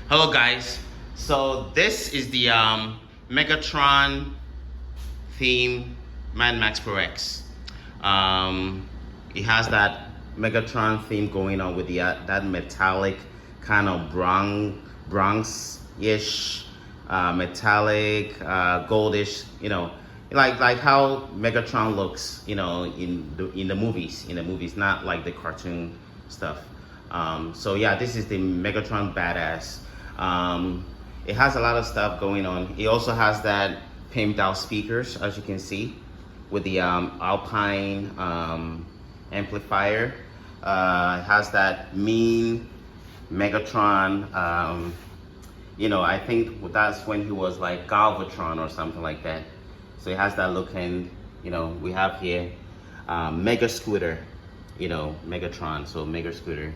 Hello guys, so this is the Megatron theme Mad Max Pro X. It has that Megatron theme going on with the that metallic kind of bronze-ish, metallic, goldish, like how Megatron looks, in the movies, not like the cartoon stuff. So yeah, this is the Megatron Badass. It has a lot of stuff going on. It also has that pimped out speakers, as you can see, with the alpine amplifier. It has that mean Megatron. I think that's when he was like Galvatron or something like that. So it has that look, and we have here Megascooter, Megatron. So Megascooter,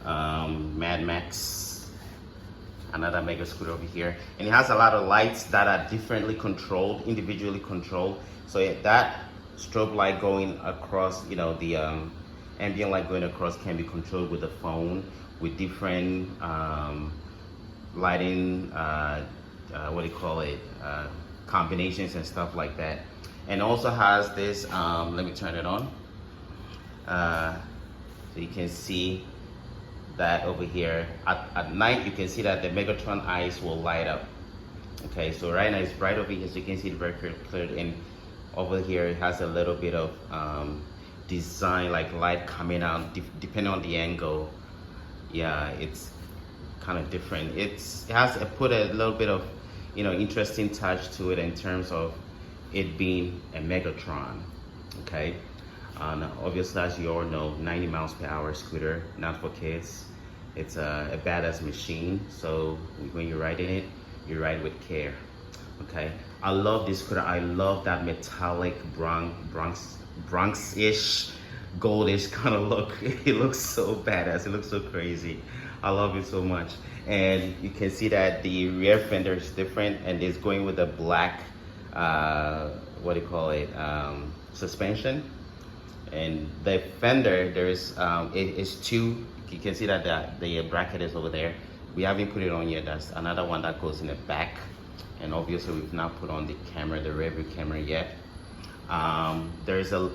Mad Max. Another Megascooter over here, and it has a lot of lights that are differently controlled, individually controlled. So that strobe light going across, the ambient light going across can be controlled with the phone with different lighting, combinations and stuff like that. And also has this, let me turn it on. So you can see that over here at night, you can see that the Megatron eyes will light up. Okay, so right now it's right over here, so you can see it very clear. And over here it has a little bit of design, like light coming out depending on the angle. Yeah, it's kind of different. It put a little bit of interesting touch to it in terms of it being a Megatron. Okay. Obviously, as you all know, 90 miles per hour scooter, not for kids. It's a badass machine. So when you're riding it, you ride with care. Okay. I love this scooter. I love that metallic Bronx-ish, goldish kind of look. It looks so badass. It looks so crazy. I love it so much. And you can see that the rear fender is different, and it's going with a black, suspension. And the fender, there's it's two. You can see that the bracket is over there. We haven't put it on yet. That's another one that goes in the back. And obviously we've not put on the camera, the rear view camera yet. There's the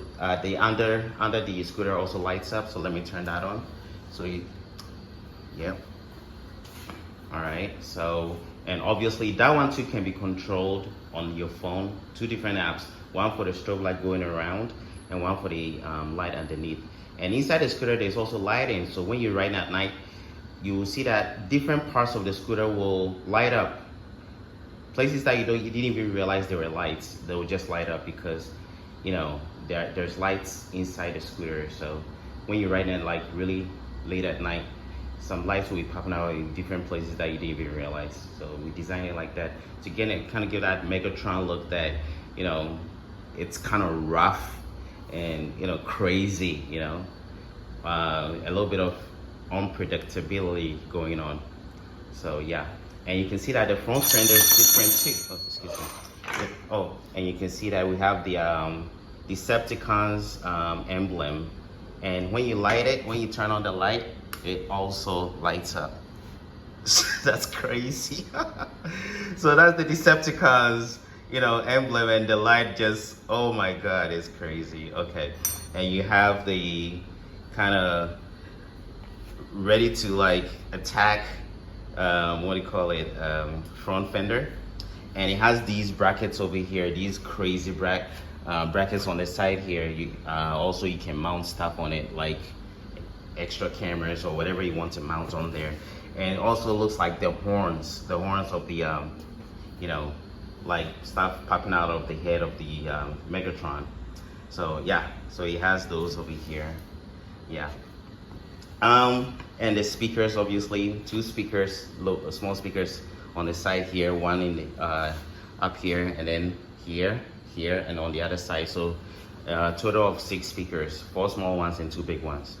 under the scooter also lights up. So let me turn that on. So yep. All right. So, and obviously that one too can be controlled on your phone. Two different apps. One for the strobe light going around, and one for the light underneath. And inside the scooter, there's also lighting. So when you're riding at night, you will see that different parts of the scooter will light up. Places that you didn't even realize there were lights, they will just light up because, there's lights inside the scooter. So when you're riding it like really late at night, some lights will be popping out in different places that you didn't even realize. So we designed it like that to kind of give that Megatron look that, it's kind of rough and crazy, a little bit of unpredictability going on. So yeah, and you can see that the front fender is different too. Oh, excuse me. Oh, and you can see that we have the Decepticons emblem, and when you light it, when you turn on the light, it also lights up. That's crazy. So that's the Decepticons emblem, and the light just, oh my god, it's crazy. Okay, and you have the kind of ready to like attack front fender, and it has these brackets over here, these crazy brackets on the side here. Also you can mount stuff on it, like extra cameras or whatever you want to mount on there. And it also looks like the horns of the like stuff popping out of the head of the Megatron. So yeah, so he has those over here. Yeah. And the speakers, obviously, two speakers, small speakers on the side here, one in the up here, and then here, and on the other side. So total of 6 speakers, 4 small ones and 2 big ones.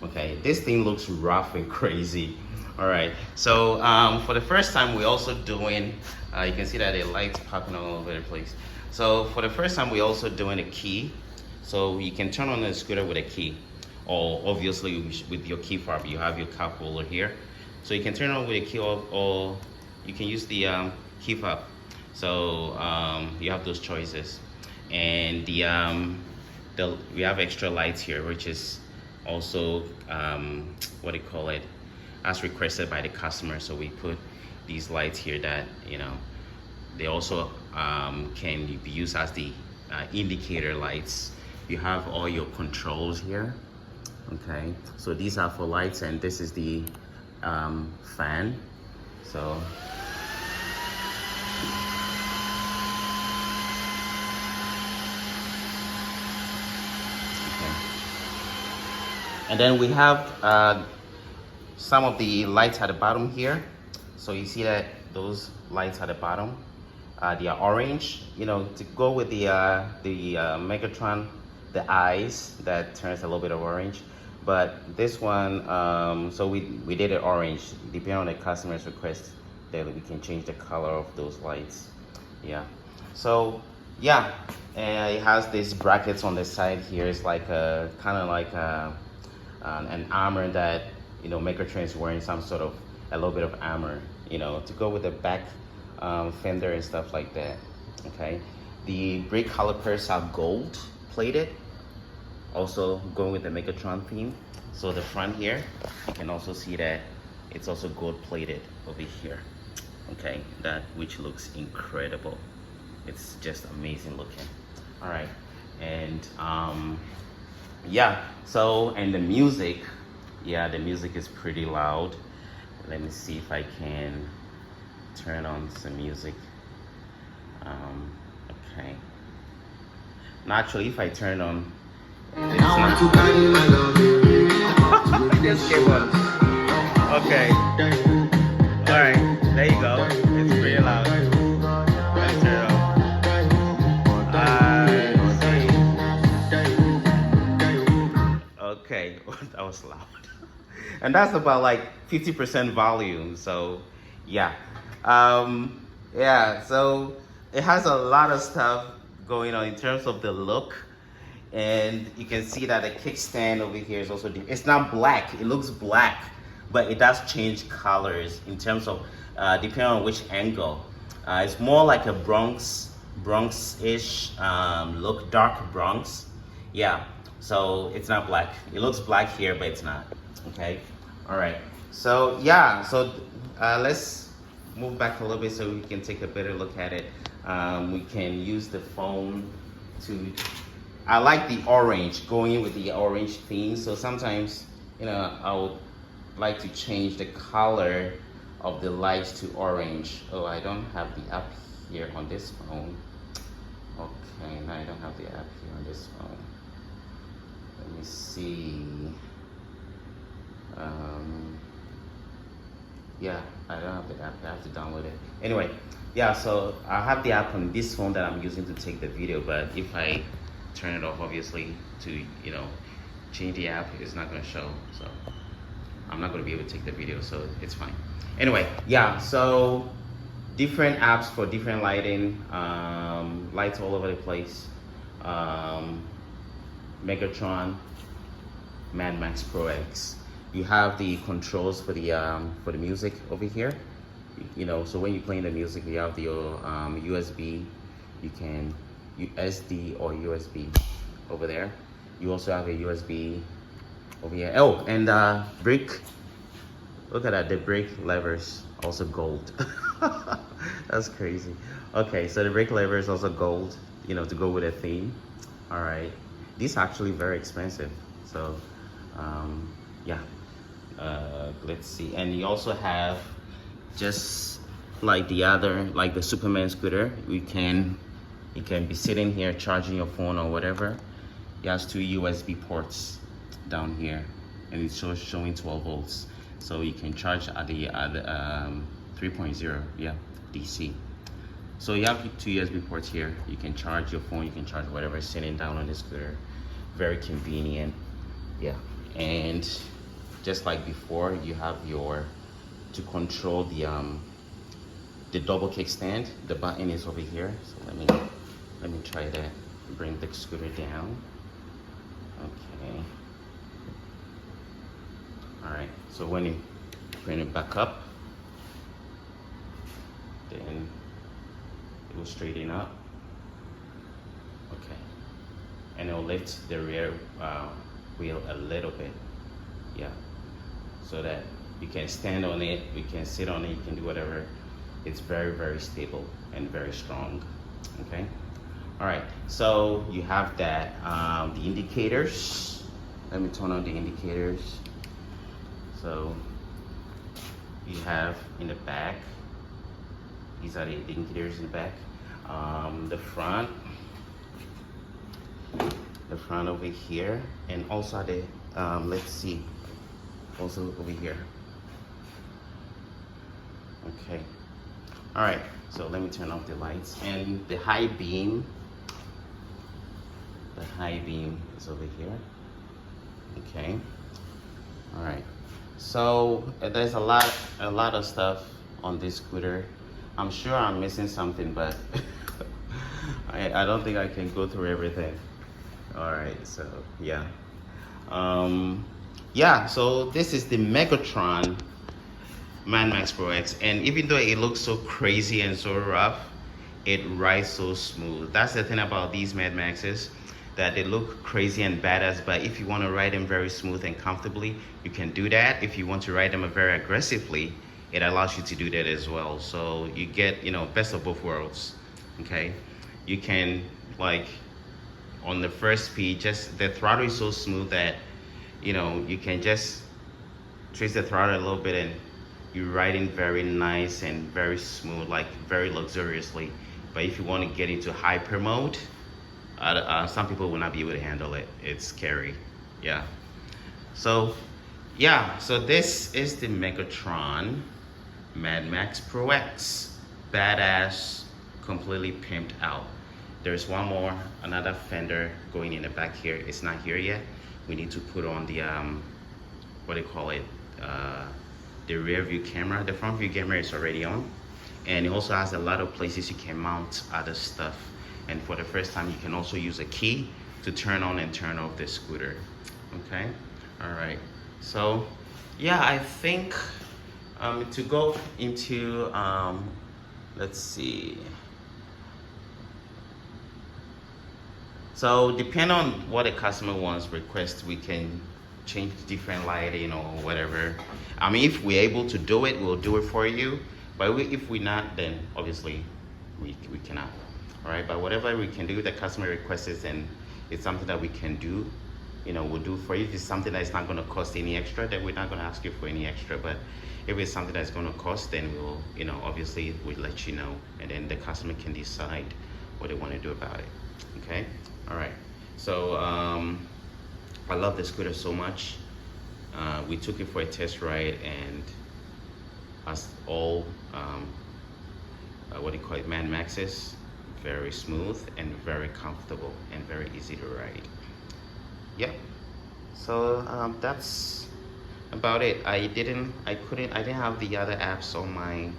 Okay, this thing looks rough and crazy. All right, so for the first time, we're also doing, you can see that the lights popping all over the place. So for the first time, we're also doing a key. So you can turn on the scooter with a key. Or obviously with your key fob, you have your cup holder here. So you can turn on with a key off, or you can use the key fob. So you have those choices. And we have extra lights here, which is also what do you call it, as requested by the customer. So we put these lights here that, you know, they also can be used as the indicator lights. You have all your controls here. Okay, so these are for lights, and this is the fan. So and then we have some of the lights at the bottom here. So you see that those lights at the bottom, they are orange. You know, to go with the Megatron, the eyes that turns a little bit of orange. But this one, so we did it orange. Depending on the customer's request, that we can change the color of those lights. Yeah. So yeah, and it has these brackets on the side here. It's like a kind of like an armor that, you know, Megatron is wearing, some sort of a little bit of armor, you know, to go with the back fender and stuff like that. Okay, the brake calipers are gold plated, also going with the Megatron theme. So the front here, you can also see that it's also gold plated over here. Okay, that which looks incredible. It's just amazing looking. All right, and yeah, so, and the music, yeah, the music is pretty loud. Let me see if I can turn on some music. Okay, naturally, if I turn on, it's not. Just came on. Okay, all right, there you go. It's pretty loud. Let's turn it off. Okay, that was loud. And that's about like 50% volume. So yeah, yeah, so it has a lot of stuff going on in terms of the look. And you can see that the kickstand over here is also different. It's not black, it looks black, but it does change colors in terms of depending on which angle. It's more like a Bronx-ish look, dark Bronx. Yeah, so it's not black. It looks black here, but it's not. Okay, all right. So yeah, so let's move back a little bit so we can take a better look at it. We can use the phone to, I like the orange, going with the orange theme. So sometimes, you know, I would like to change the color of the lights to orange. Oh, I don't have the app here on this phone. Okay, no, I don't have the app here on this phone. Let me see. Yeah, I don't have the app. I have to download it. Anyway, yeah, so I have the app on this phone that I'm using to take the video, but if I turn it off, obviously, to, you know, change the app, it's not gonna show. So I'm not gonna be able to take the video, so it's fine. Anyway, yeah, so different apps for different lighting, lights all over the place. Megatron, Mad Max Pro X. You have the controls for the music over here. You know, so when you're playing the music, you have the USB. You can SD or USB over there. You also have a USB over here. Oh, and brake. Look at that, the brake levers also gold. That's crazy. Okay, so the brake lever is also gold, you know, to go with a theme. All right, these are actually very expensive. So yeah, let's see. And you also have, just like the other, like the Superman scooter, you can be sitting here charging your phone or whatever. It has 2 USB ports down here, and it's showing 12 volts. So you can charge at the 3.0, yeah, DC. So you have 2 USB ports here. You can charge your phone, you can charge whatever is sitting down on the scooter. Very convenient, yeah. And just like before, you have your, to control the double kickstand. The button is over here. So let me try to bring the scooter down. Okay. All right. So when you bring it back up, then it will straighten up. Okay, and it will lift the rear wheel a little bit, yeah, so that you can stand on it, you can sit on it, you can do whatever. It's very stable and very strong. Okay, all right, so you have that. The indicators, let me turn on the indicators. So you have in the back, these are the indicators in the back. The front over here, and also the let's see, also over here. Okay, all right, so let me turn off the lights. And the high beam is over here. Okay, all right, so there's a lot of stuff on this scooter. I'm sure I'm missing something, but I don't think I can go through everything. All right, so yeah, yeah, so this is the Megatron Mad Max Pro X, and even though it looks so crazy and so rough, it rides so smooth. That's the thing about these Mad Maxes, that they look crazy and badass, but if you want to ride them very smooth and comfortably, you can do that. If you want to ride them very aggressively, it allows you to do that as well. So you get, you know, best of both worlds. Okay, you can, like, on the first speed, just the throttle is so smooth that, you know, you can just trace the throttle a little bit and you're riding very nice and very smooth, like very luxuriously. But if you want to get into hyper mode, some people will not be able to handle it. It's scary. Yeah. So yeah, so this is the Megatron Mad Max Pro X. Badass, completely pimped out. There's one more, another fender going in the back here. It's not here yet. We need to put on the what do you call it, the rear view camera. The front view camera is already on, and it also has a lot of places you can mount other stuff. And for the first time, you can also use a key to turn on and turn off the scooter. Okay, all right, so yeah, I think to go into let's see, so depending on what a customer wants, request, we can change different lighting or whatever. I mean, if we're able to do it, we'll do it for you, but if we're not, then obviously we cannot. All right, but whatever we can do, the customer requests, and it's something that we can do, you know, we'll do for you. If it's something that's not going to cost any extra, then we're not going to ask you for any extra. But if it's something that's going to cost, then we'll, you know, obviously we'll let you know, and then the customer can decide what they want to do about it. Okay, all right, so I love the scooter so much. We took it for a test ride, and as all what do you call it, Mad Maxes, very smooth and very comfortable and very easy to ride. Yeah, so that's about it. I didn't have the other apps on my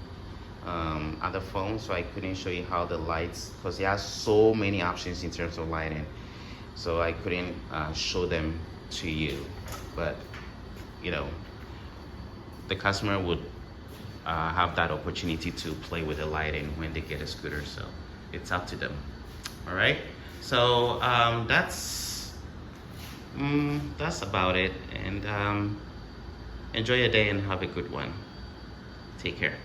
other phone, so I couldn't show you how the lights, because it has so many options in terms of lighting, so I couldn't show them to you. But you know, the customer would have that opportunity to play with the lighting when they get a scooter, so it's up to them. All right, so that's about it, and enjoy your day and have a good one. Take care.